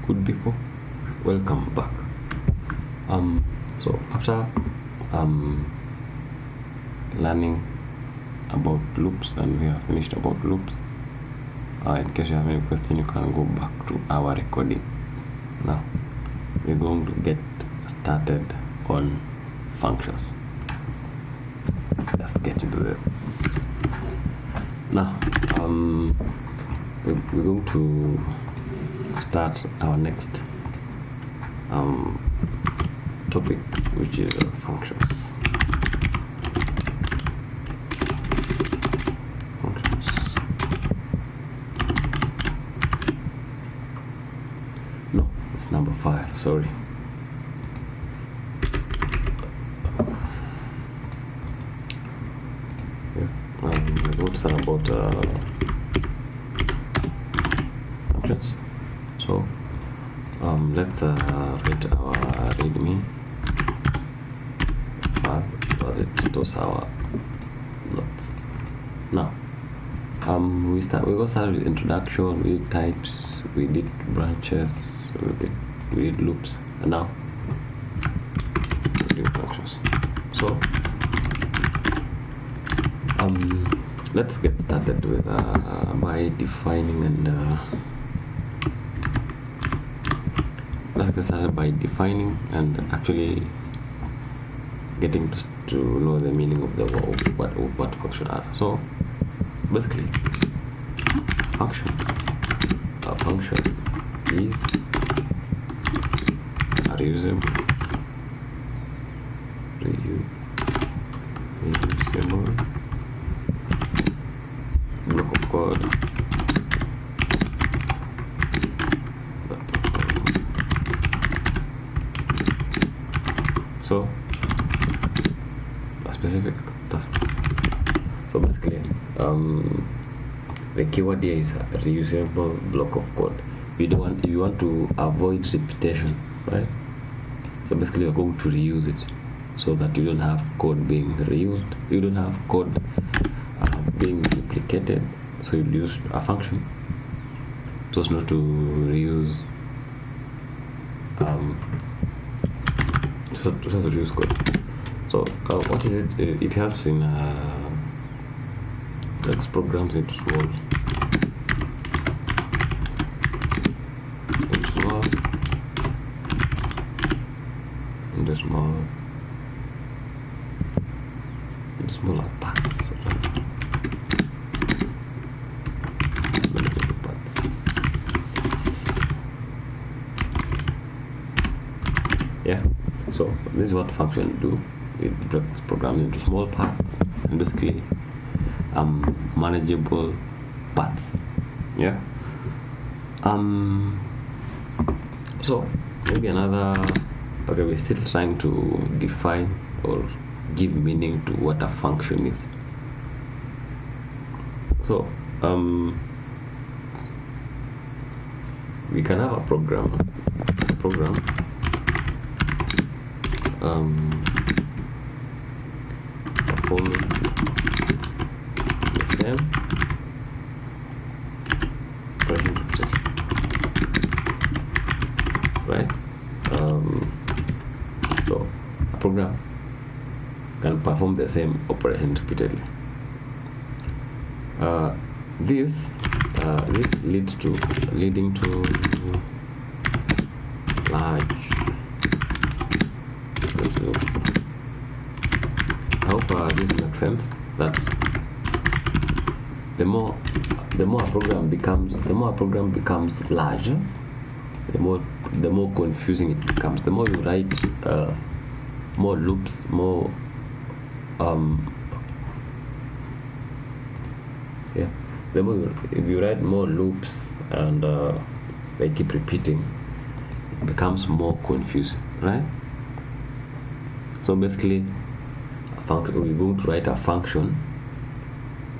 Good people, welcome back. So after learning about loops, and we have finished about loops, in case you have any question, you can go back to our recording. Now we're going to get started on functions. Let's get into this. Now we're going to start our next topic, which is functions. No, it's number 5, sorry. We're going to start about functions. So let's read our readme because it stores our notes. Now we got started with introduction, we did types, we did branches, we did loops, and now we do functions. So let's get started with by defining and actually getting to know the meaning of the word, what function are. So basically, a function is a reusable block of code that performs. So a specific task. So basically, the keyword here is a reusable block of code. You want to avoid repetition, right? So basically, you're going to reuse it so that you don't have code being reused. You don't have code being duplicated. So you use a function so as not to reuse so to reuse code. So what is it? It helps in breaks programs into small smaller parts, right? Yeah, so this is what function do. It breaks programs into small parts and basically manageable parts. Yeah. So maybe we're still trying to define or give meaning to what a function is. So we can have a program performing the same operation repetition, right? So a program can perform the same operation repeatedly. This leading to large. I hope this makes sense. That the more a program becomes larger, the more confusing it becomes. The more you write more loops, more if you write more loops and they keep repeating, it becomes more confusing, right? So basically, we're going to write a function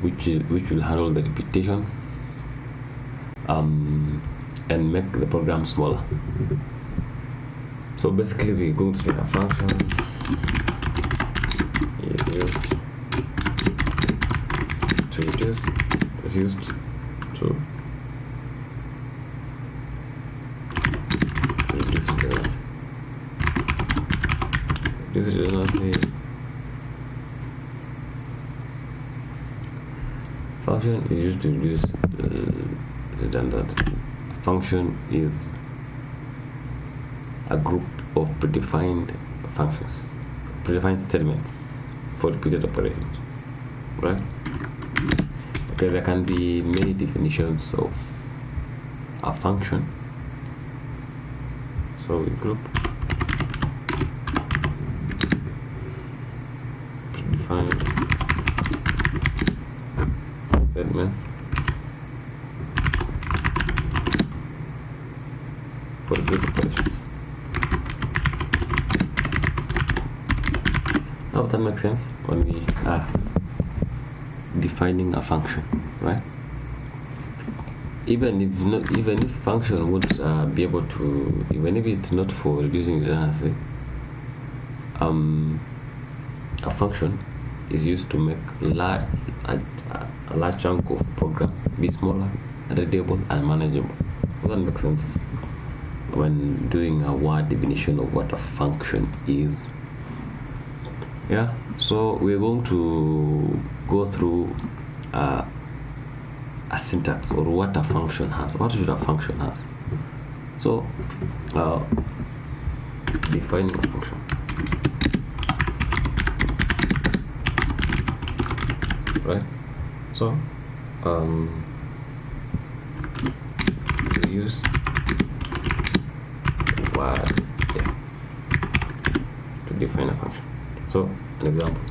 which will handle the repetitions and make the program smaller. So basically, we're going to say a function is used to reduce is used to reduce redundancy. Function is used to reduce redundancy. A function is a group of predefined functions, predefined statements for repeated operations, right? Okay, there can be many definitions of a function. So we group predefined segments for repeated operations. Now that makes sense when we are defining a function, right? Even if function would be able to, even if it's not for reducing redundancy, a function is used to make a large chunk of program be smaller, readable, and manageable. Well, that makes sense when doing a word definition of what a function is. Yeah, so we're going to go through a syntax, or what a function has. What should a function has? So, defining a function. Right? So, we use word def to define a function. So, an example.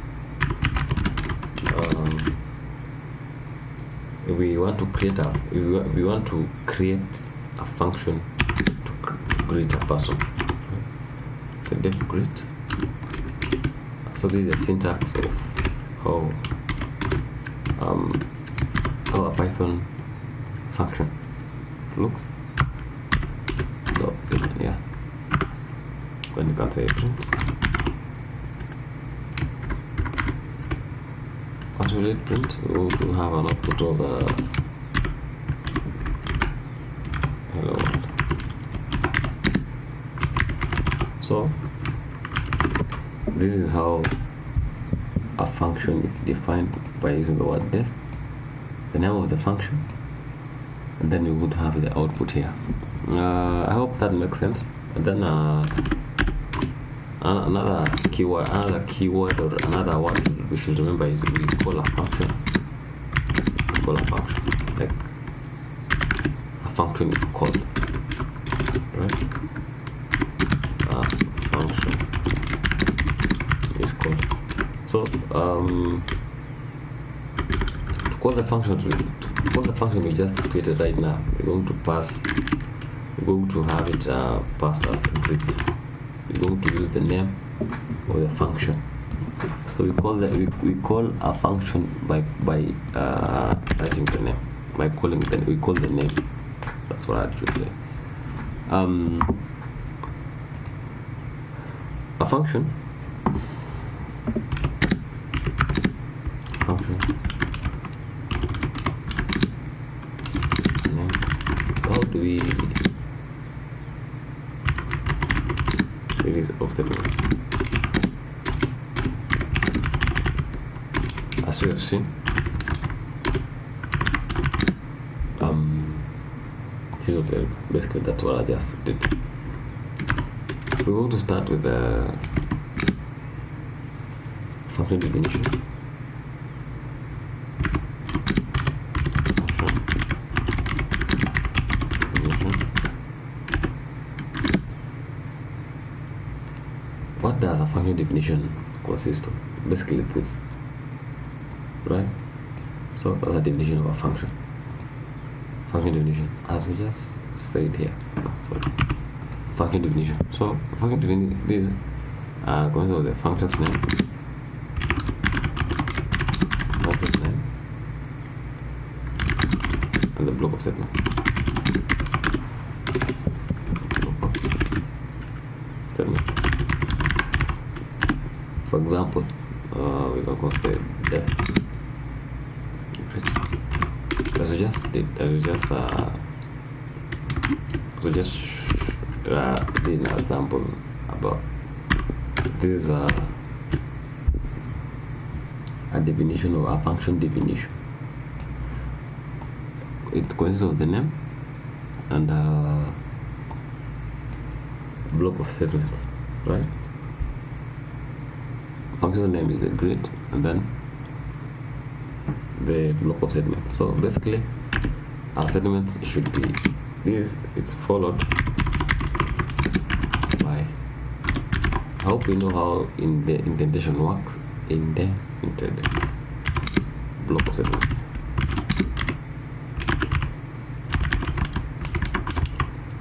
If we want to create a function to greet a person, so def greet. So this is a syntax of how a Python function looks. So yeah, when you can say print. What will it print? We will have an output of hello world. So this is how a function is defined by using the word def, the name of the function, and then we would have the output here. I hope that makes sense. And then another keyword or another word we should remember is we call a function. Like a function is called, right? A function is called. So to call the function we just created right now, we're going to have it passed as greet. We're going to use the name of the function. So we call a function by writing the name. We call the name. That's what I should say. A function. Name. So how do we series of statements? As we have seen, basically that's what I just did. We're going to start with the function definition. What does a function definition consist of? Basically this, right? So that's a definition of a function. Function definition, as we just said here. Function definition. So function definition, this consists of the function's name, and the block of statement. For example, we can go say def. As we just did, did an example about this is a definition of a function definition. It consists of the name and a block of statements, right? Function's name is the grid and then the block of statements. So basically our statements should be this. It's followed by, I hope you know how in the indentation works. Indented block of statements.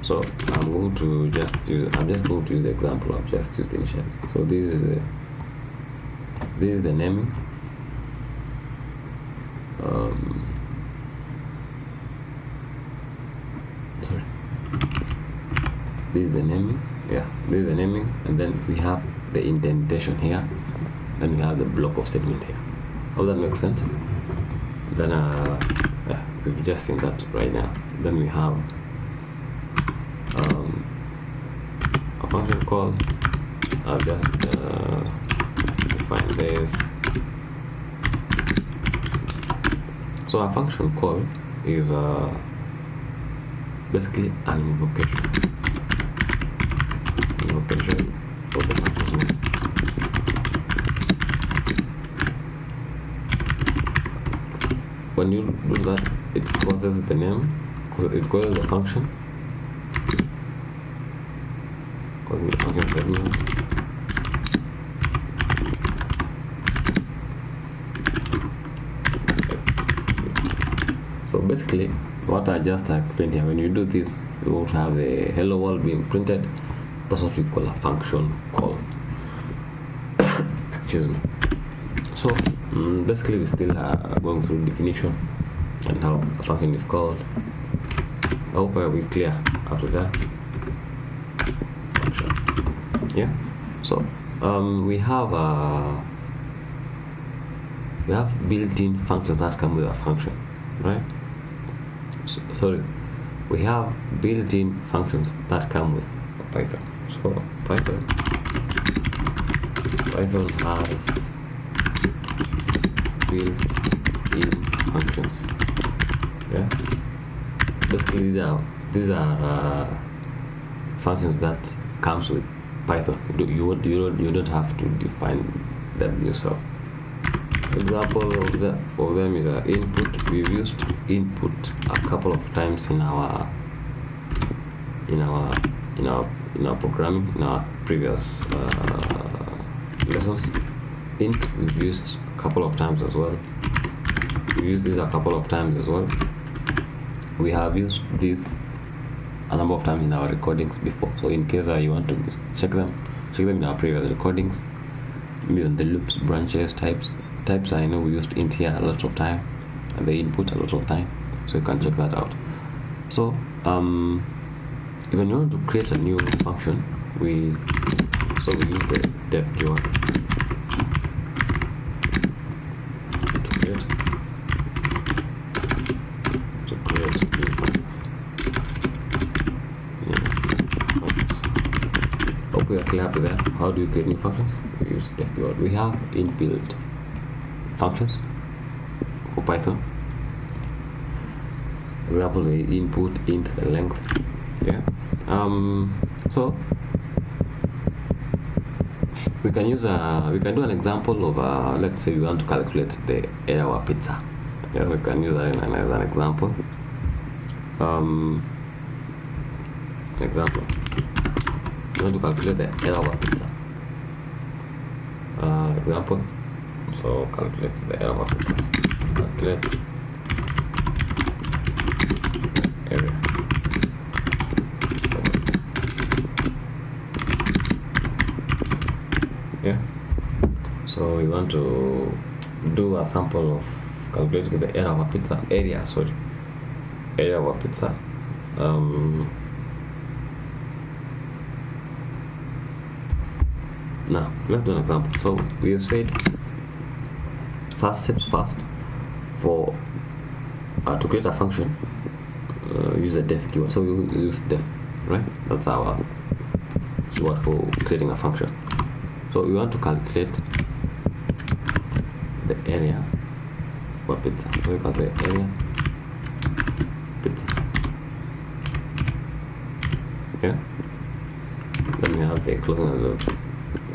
So I'm just going to use the example I've just used initially. So this is the naming. Sorry. This is the naming. Yeah, this is the naming, and then we have the indentation here. Then we have the block of statement here. All that makes sense. Then yeah, we've just seen that right now. Then we have a function call. I'll just define this. So a function call is basically an invocation of the function's name. When you do that, it causes the name, it causes the function, causing the function segments. So basically, what I just explained here, when you do this, you won't have the hello world being printed. That's what we call a function call. Excuse me. So basically, we still are going through definition and how a function is called. I hope we're clear after that. Function. Yeah. So we have built-in functions that come with a function, right? Sorry, we have built-in functions that come with Python. So Python has built-in functions. Yeah. Basically, these are functions that comes with Python. You don't have to define them yourself. Example of them is input. We've used input a couple of times in our programming, in our previous lessons. Int we've used a couple of times as well. We've used this a couple of times as well. We have used this a number of times in our recordings before. So in case you want to check them in our previous recordings, maybe on the loops, branches, types I know we used int here a lot of time, and the input a lot of time, so you can check that out. So when you want to create a new function, we use the def keyword to create new functions. Hope we are clear to that. How do you create new functions? We use def keyword. We have inbuilt functions for Python. For example, the input, int, the length. Yeah. So we can do an example of let's say we want to calculate the error pizza. Yeah, we can use that as an example. An example. We want to calculate the error pizza. Example. So calculate the error pizza. Calculate area. Yeah. So we want to do a sample of calculating the area of a pizza. Area of a pizza. Now let's do an example. So we have said steps first for to create a function. Use a def keyword. So we use def, right? That's our keyword for creating a function. So we want to calculate the area for pizza. So we can say area pizza. Okay. Then we have the closing and the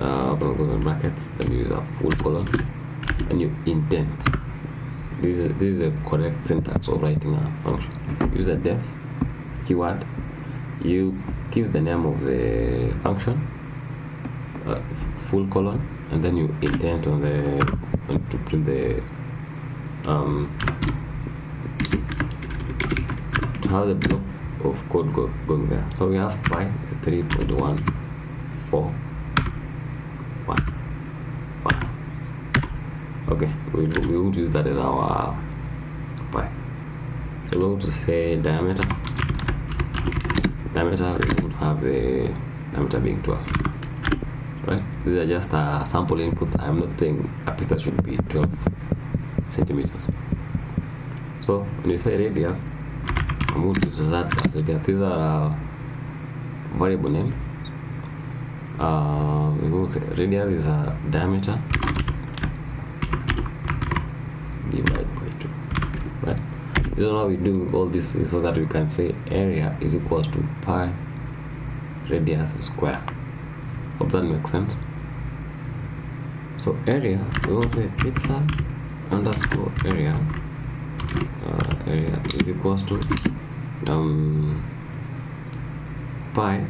open and closing brackets. Then you use a full colon and you indent. This is the correct syntax of writing a function. Use a def keyword. You give the name of the function, full colon, and then you indent on to print the to have the block of code going there. So we have pi is 3.141. Okay, we're going to use that as our pi. So we're going to say diameter. We're going to have the diameter being 12. Right? These are just sample inputs. I'm not saying a pizza should be 12 centimeters. So when you say radius, I'm going to use that as radius. These are variable name. We're going to say radius is a diameter divided by 2. Right? This is how we do all this so that we can say area is equals to pi radius square. Hope that makes sense. So area, we will say pizza underscore area area is equals to pi,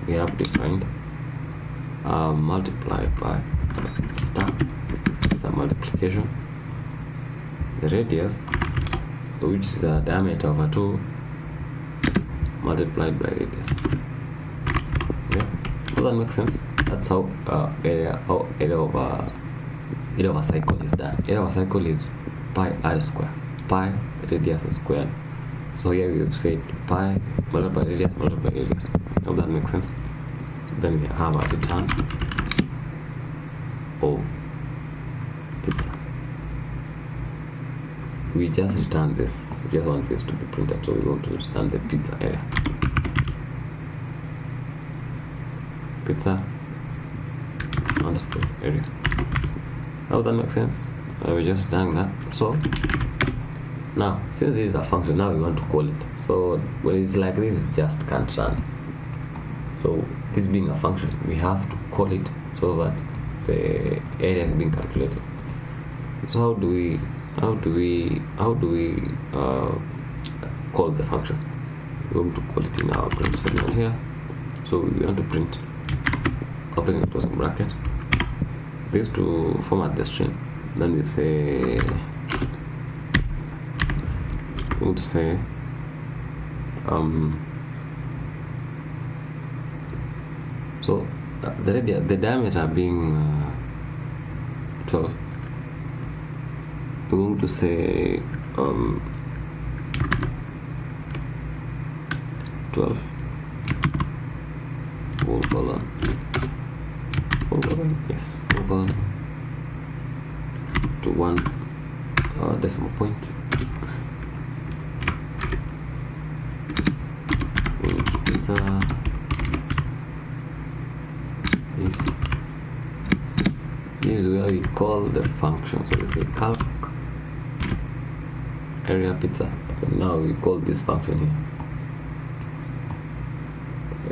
we have defined, multiplied by star, it's a multiplication, the radius, which is a diameter over 2 multiplied by radius. Okay, does that make sense? That's how area of a cycle is done. Area of a cycle is pi r square, pi radius squared. So here we've said pi multiplied by radius multiplied by radius. Hope that makes sense. Then we have a return of pizza. We just return this. We just want this to be printed, so we want to return the pizza area. Pizza underscore area. How that makes sense? We just return that. So now, since this is a function, now we want to call it. So when it's like this, it just can't run. So this being a function, we have to call it so that the area is being calculated. So how do we call the function? We're going to call it in our print statement here. So we want to print opening and closing bracket. This to format the string. Then we say so the diameter being 12, we're going to say 12 full colon, yes, full colon to 1 decimal point. This is where we call the function. So we say calc area pizza. And now we call this function here.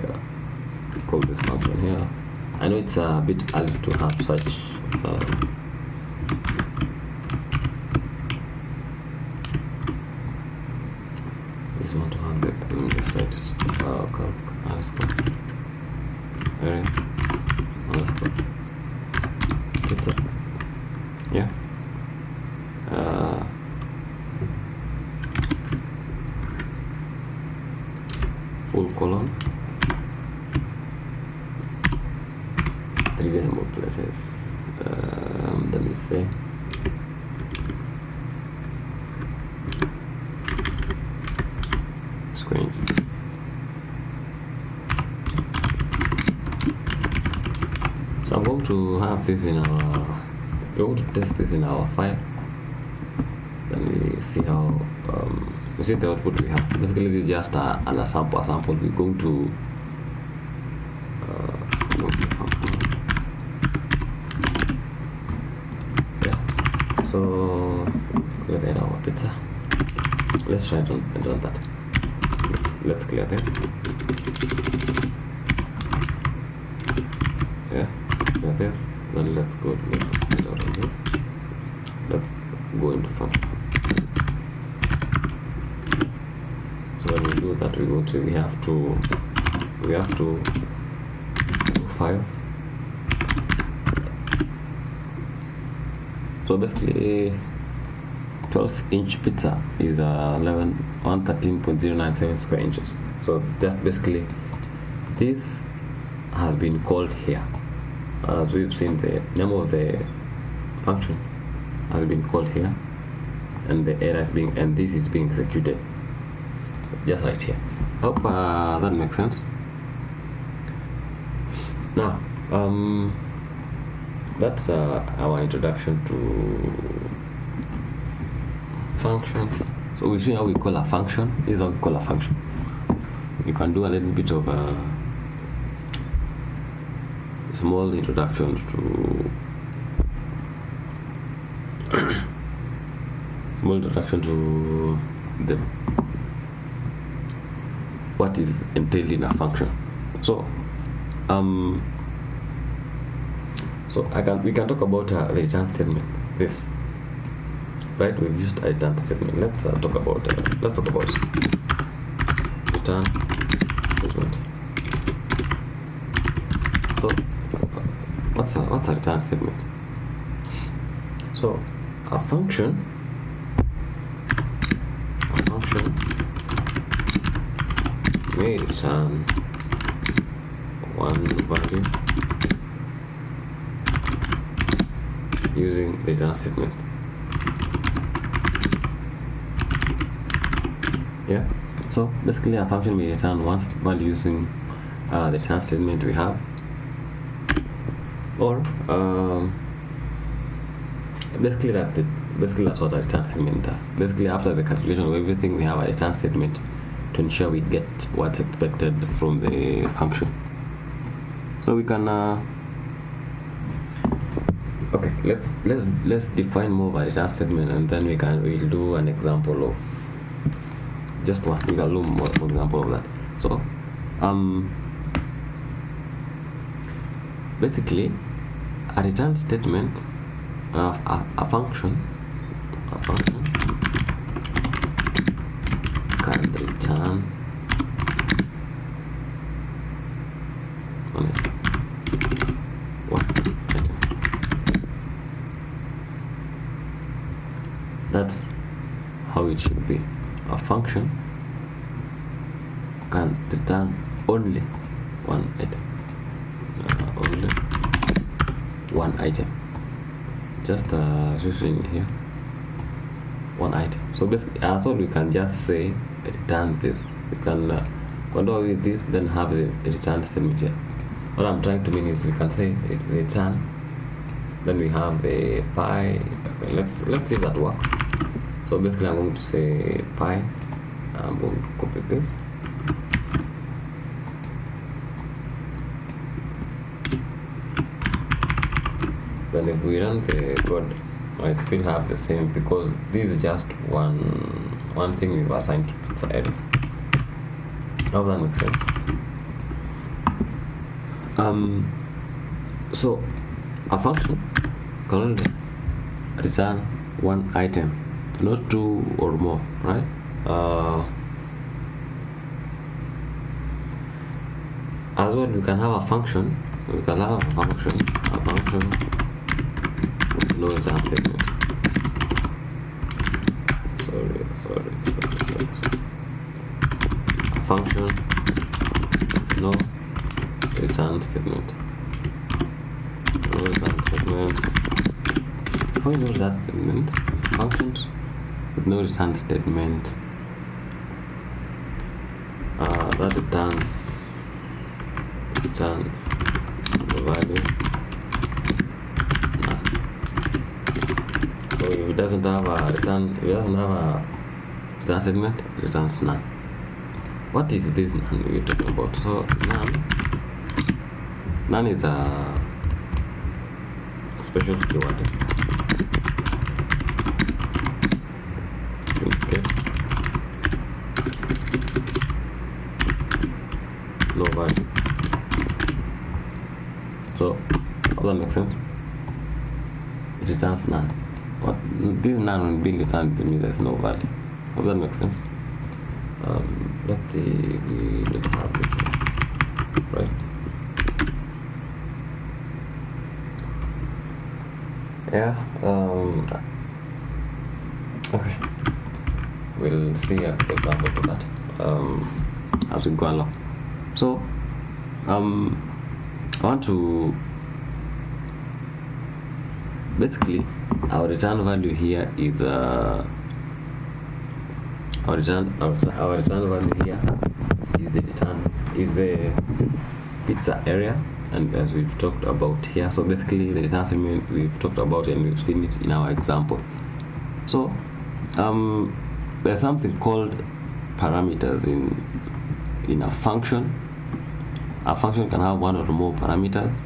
Yeah, we call this function here. I know it's a bit early to have such just want to have the, let me just write it, calc underscore area underscore pizza. Yeah. Full colon, 3 decimal places. Let me say square inches. So I'm going to have this in our, we're going to test this in our file. Then we see how, you see the output we have. Basically this is just a sample. We're going to, So let's get our pizza. Let's try to do that. Let's clear this. Yeah, clear this. Then let's get out of this. Let's go into function. So when we do that, we have to do files. So basically 12-inch pizza is 113.097 square inches. So just basically this has been called here. As we've seen, the name of the function has been called here, and the error is and this is being executed just right here. Hope that makes sense. Now that's our introduction to functions. So we've seen how we call a function. This is how we call a function. You can do a little bit of a small introduction to the what is entailed in a function. So we can talk about the return statement. This, right? We've used a return statement. Let's talk about return statement. So what's a return statement? So a function may return one value using the return statement. Yeah. So basically, a function may return one value using the return statement we have, or basically that's what a return statement does. Basically, after the calculation of everything, we have a return statement to ensure we get what's expected from the function. So we can okay, let's define more of a return statement, and then we'll do an example of just one. We can do more example of that. So basically, a return statement of a function can return one item. That's how it should be. A function can return only one item. Only one item. Just switching here. One item. So basically, as well, we can just say return this. We can control with this, then have the return statement here. What I'm trying to mean is we can say return, then we have the pi. Okay, let's see if that works. So basically, I'm going to say pi. I'm going to copy this. Then if we run the code, it still have the same, because this is just one thing we've assigned to pizza error. How that makes sense? So a function can only return one item, not two or more, right? As well, we can have a function. We can have a function with no return statement. Sorry. A function with no return statement. Functions with no return statement. That returns the value none. So if it doesn't have a return statement, it returns none. What is this none we're talking about? So none is a special keyword. case, no value. So hope that makes sense. It returns none. What this none when being returned to me, there's no value. Hope that makes sense. Let's see, we don't have this, right? Yeah. Okay. We'll see an example of that as we go along. So, I want to basically our return value here is our return value here is the pizza area, and as we've talked about here, so basically the return statement we've talked about and we've seen it in our example. So there's something called parameters in a function. A function can have one or more parameters,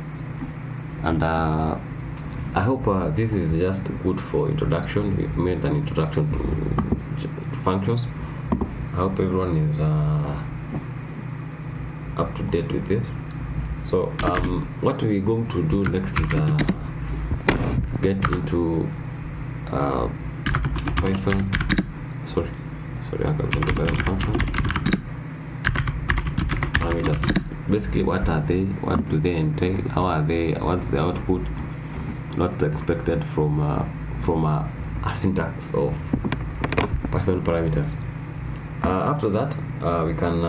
and I hope this is just good for introduction. We've made an introduction to functions. I hope everyone is up to date with this. So what we're going to do next is get into Python. Sorry, I got the parent function. Parameters. Basically, what are they? What do they entail? How are they? What's the output? What's expected from a syntax of Python parameters. After that, we can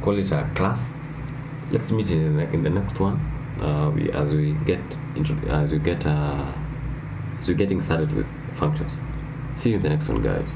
call it a class. Let's meet in the next one. As we getting started with functions. See you in the next one, guys.